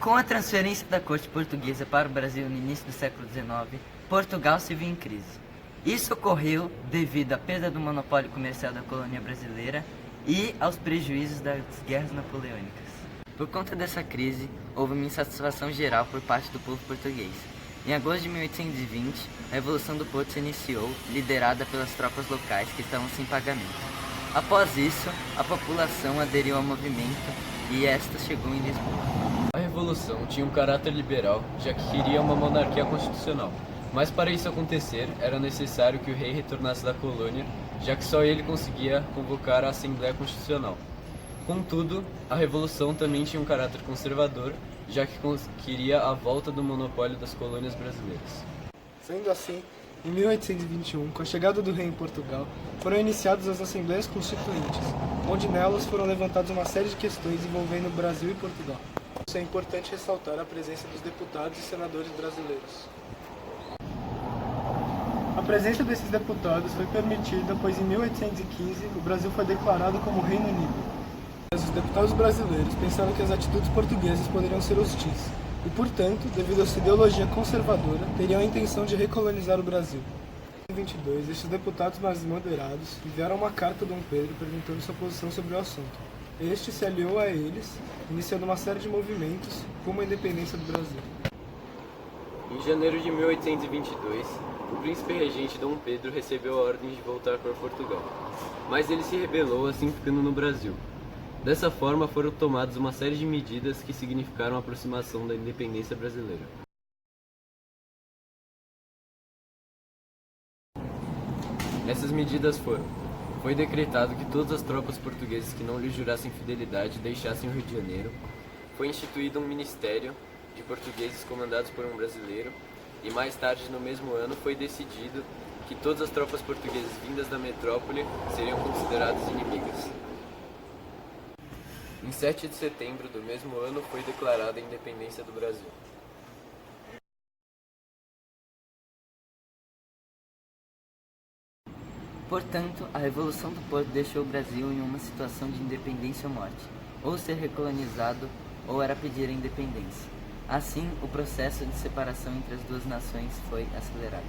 Com a transferência da corte portuguesa para o Brasil no início do século XIX, Portugal se viu em crise. Isso ocorreu devido à perda do monopólio comercial da colônia brasileira e aos prejuízos das guerras napoleônicas. Por conta dessa crise, houve uma insatisfação geral por parte do povo português. Em agosto de 1820, a Revolução do Porto se iniciou, liderada pelas tropas locais que estavam sem pagamento. Após isso, a população aderiu ao movimento e esta chegou em Lisboa. A Revolução tinha um caráter liberal, já que queria uma monarquia constitucional. Mas para isso acontecer, era necessário que o rei retornasse da colônia, já que só ele conseguia convocar a Assembleia Constitucional. Contudo, a Revolução também tinha um caráter conservador, já que queria a volta do monopólio das colônias brasileiras. Sendo assim, em 1821, com a chegada do rei em Portugal, foram iniciadas as Assembleias Constituintes, onde nelas foram levantadas uma série de questões envolvendo Brasil e Portugal. É importante ressaltar a presença dos deputados e senadores brasileiros. A presença desses deputados foi permitida, pois em 1815 o Brasil foi declarado como Reino Unido. Mas os deputados brasileiros pensaram que as atitudes portuguesas poderiam ser hostis e, portanto, devido à sua ideologia conservadora, teriam a intenção de recolonizar o Brasil. Em 1822, estes deputados mais moderados enviaram uma carta a Dom Pedro perguntando sua posição sobre o assunto. Este se aliou a eles, iniciando uma série de movimentos rumo à independência do Brasil. Em janeiro de 1822, o príncipe regente Dom Pedro recebeu a ordem de voltar para Portugal, mas ele se rebelou, assim ficando no Brasil. Dessa forma, foram tomadas uma série de medidas que significaram a aproximação da independência brasileira. Essas medidas foi decretado que todas as tropas portuguesas que não lhe jurassem fidelidade deixassem o Rio de Janeiro. Foi instituído um ministério de portugueses comandados por um brasileiro. E mais tarde, no mesmo ano, foi decidido que todas as tropas portuguesas vindas da metrópole seriam consideradas inimigas. Em 7 de setembro do mesmo ano, foi declarada a independência do Brasil. Portanto, a Revolução do Porto deixou o Brasil em uma situação de independência ou morte, ou ser recolonizado ou era pedir a independência. Assim, o processo de separação entre as duas nações foi acelerado.